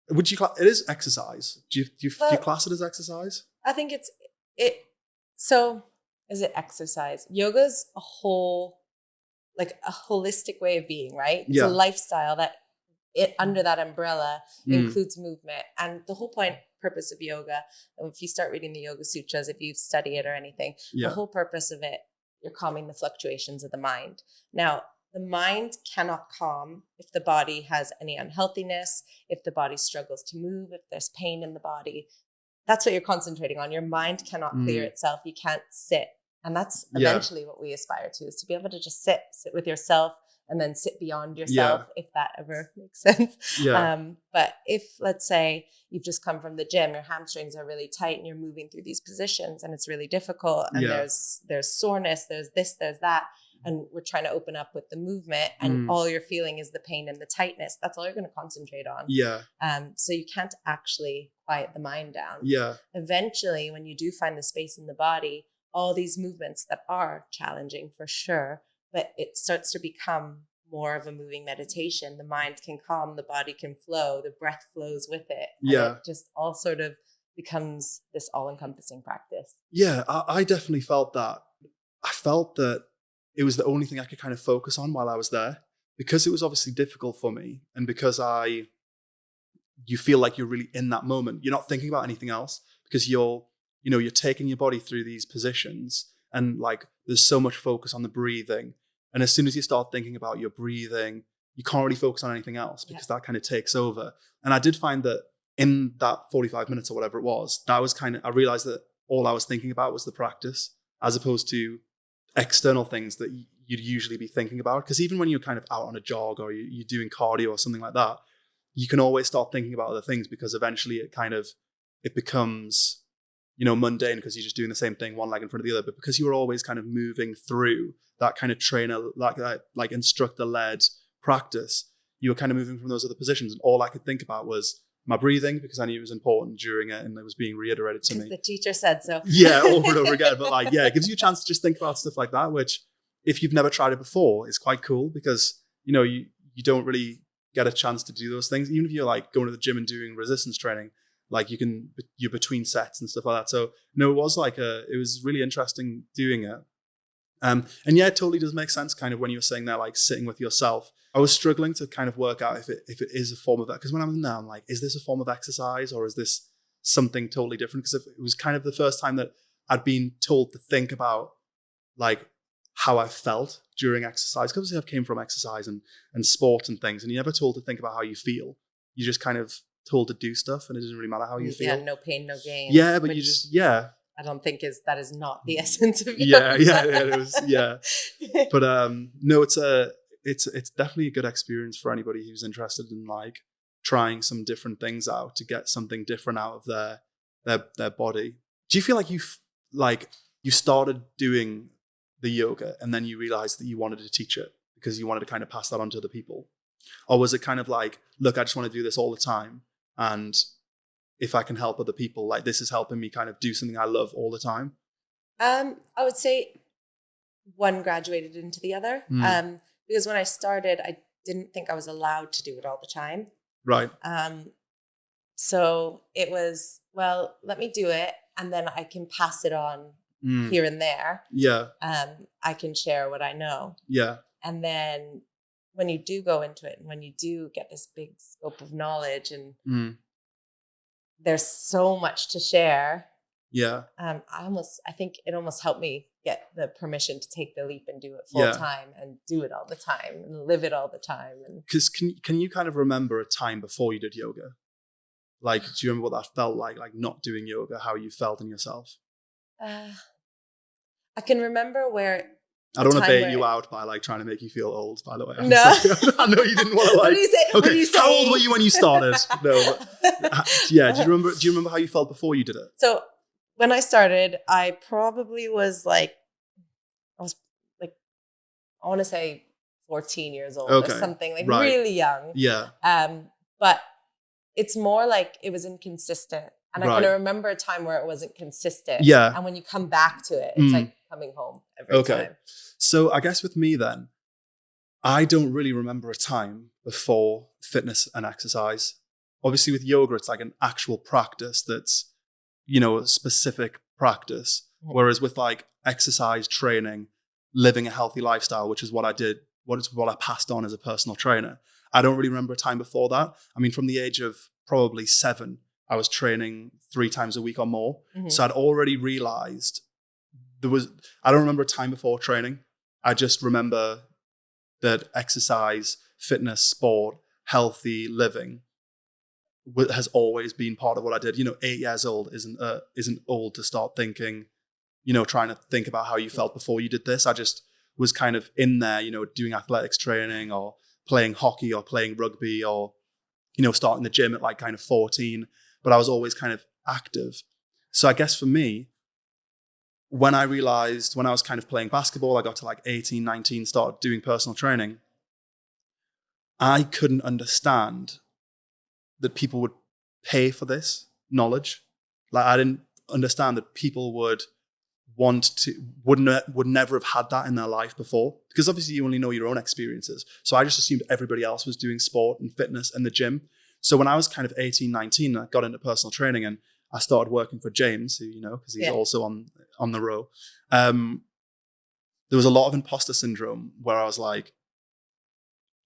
Would you it is exercise? Do you class it as exercise? I think so is it exercise? Yoga's a holistic way of being, right? It's a lifestyle that under that umbrella includes movement. And the whole purpose of yoga, if you start reading the Yoga Sutras, if you study it or anything, the whole purpose of it, you're calming the fluctuations of the mind. Now, the mind cannot calm if the body has any unhealthiness, if the body struggles to move, if there's pain in the body. That's what you're concentrating on. Your mind cannot clear itself. You can't sit. And that's eventually what we aspire to, is to be able to just sit with yourself and then sit beyond yourself, if that ever makes sense. But if, let's say, you've just come from the gym, your hamstrings are really tight and you're moving through these positions and it's really difficult and there's soreness, there's this, there's that. And we're trying to open up with the movement and all you're feeling is the pain and the tightness. That's all you're going to concentrate on. So you can't actually quiet the mind down. Eventually, when you do find the space in the body, all these movements that are challenging for sure, but it starts to become more of a moving meditation. The mind can calm, the body can flow, the breath flows with it. And it just all sort of becomes this all-encompassing practice. I definitely felt that. I felt that it was the only thing I could kind of focus on while I was there, because it was obviously difficult for me. And because you feel like you're really in that moment. You're not thinking about anything else because you're taking your body through these positions and like there's so much focus on the breathing. And as soon as you start thinking about your breathing, you can't really focus on anything else because that kind of takes over. And I did find that in that 45 minutes or whatever it was, I realized that all I was thinking about was the practice as opposed to external things that you'd usually be thinking about. Because even when you're kind of out on a jog or you're doing cardio or something like that, you can always start thinking about other things because eventually it becomes, mundane because you're just doing the same thing, one leg in front of the other. But because you were always kind of moving through that kind of trainer, like instructor-led practice, you were kind of moving from those other positions. And all I could think about was my breathing because I knew it was important during it and it was being reiterated to me. The teacher said so. Over and over again. But it gives you a chance to just think about stuff like that, which if you've never tried it before, is quite cool because, you don't really get a chance to do those things. Even if you're like going to the gym and doing resistance training, like you're between sets and stuff like that. So no, it was really interesting doing it. And yeah, it totally does make sense kind of when you were saying that, like sitting with yourself. I was struggling to kind of work out if it is a form of that. Because when I'm in there, I'm like, is this a form of exercise or is this something totally different? Because it was kind of the first time that I'd been told to think about like how I felt during exercise. Because obviously I came from exercise and sport and things, and you're never told to think about how you feel. You're just kind of told to do stuff, and it doesn't really matter how you feel. Yeah, no pain, no gain. Yeah, but I don't think that is not the essence of yoga. It was, But no, it's definitely a good experience for anybody who's interested in like trying some different things out to get something different out of their body. Do you feel like you started doing the yoga and then you realized that you wanted to teach it because you wanted to kind of pass that on to other people? Or was it kind of like, look, I just want to do this all the time, and if I can help other people, like this is helping me kind of do something I love all the time? I would say one graduated into the other. Because when I started, I didn't think I was allowed to do it all the time. Right. So it was, well, let me do it and then I can pass it on here and there. Yeah. I can share what I know. Yeah. And then when you do go into it and when you do get this big scope of knowledge and there's so much to share. Yeah. I think it almost helped me get the permission to take the leap and do it full time and do it all the time and live it all the time. Because can you kind of remember a time before you did yoga? Like, do you remember what that felt like not doing yoga, how you felt in yourself? I can remember where... I don't want to bait you out by like trying to make you feel old, by the way. No. I know you didn't want to like... What do you say? Okay, what do you say? How old were you when you started? No. But, yeah, do you remember how you felt before you did it? So when I started, I probably was I want to say 14 years old or something, like really young. Yeah. But it's more like it was inconsistent. And I kind of remember a time where it wasn't consistent. Yeah. And when you come back to it, it's like coming home every time. So I guess with me then, I don't really remember a time before fitness and exercise obviously with yoga, it's like an actual practice that's, you know, a specific practice. Whereas with like exercise training, living a healthy lifestyle, which is what I did, what I passed on as a personal trainer. I don't really remember a time before that. I mean, from the age of probably 7, I was training 3 times a week or more. So I'd already realized I don't remember a time before training. I just remember that exercise, fitness, sport, healthy living has always been part of what I did. You know, 8 years old isn't old to start thinking, you know, trying to think about how you felt before you did this. I just was kind of in there, you know, doing athletics training or playing hockey or playing rugby or, you know, starting the gym at like kind of 14, but I was always kind of active. So I guess for me, when I realized when I was kind of playing basketball, I got to like 18, 19, started doing personal training, I couldn't understand that people would pay for this knowledge. Like I didn't understand that people would never have had that in their life before, because obviously you only know your own experiences. So I just assumed everybody else was doing sport and fitness and the gym. So when I was kind of 18, 19, I got into personal training and I started working for James, who, you know, because he's also on the row. There was a lot of imposter syndrome where I was like,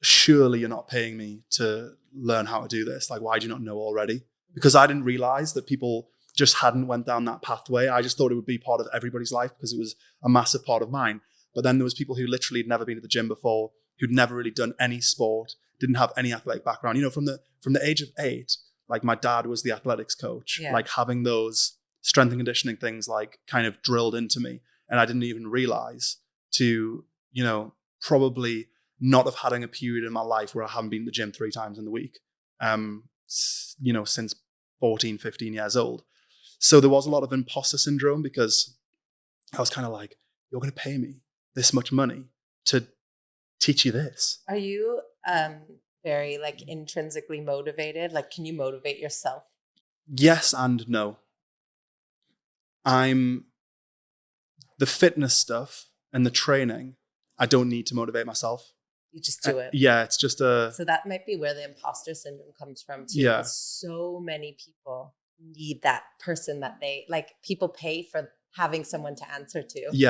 surely you're not paying me to learn how to do this. Like, why do you not know already? Because I didn't realize that people just hadn't went down that pathway. I just thought it would be part of everybody's life because it was a massive part of mine. But then there was people who literally had never been to the gym before, who'd never really done any sport, didn't have any athletic background. You know, from the age of 8, like my dad was the athletics coach, like having those strength and conditioning things like kind of drilled into me. And I didn't even realize to, you know, probably not have had a period in my life where I haven't been to the gym 3 times in the week, you know, since 14, 15 years old. So there was a lot of imposter syndrome because I was kind of like, you're going to pay me this much money to teach you this. Are you very like intrinsically motivated? Like, can you motivate yourself? Yes and no. The fitness stuff and the training, I don't need to motivate myself. You just do it. Yeah, it's just So that might be where the imposter syndrome comes from too. Yeah. So many people need that person that they like. People pay for having someone to answer to. Yeah.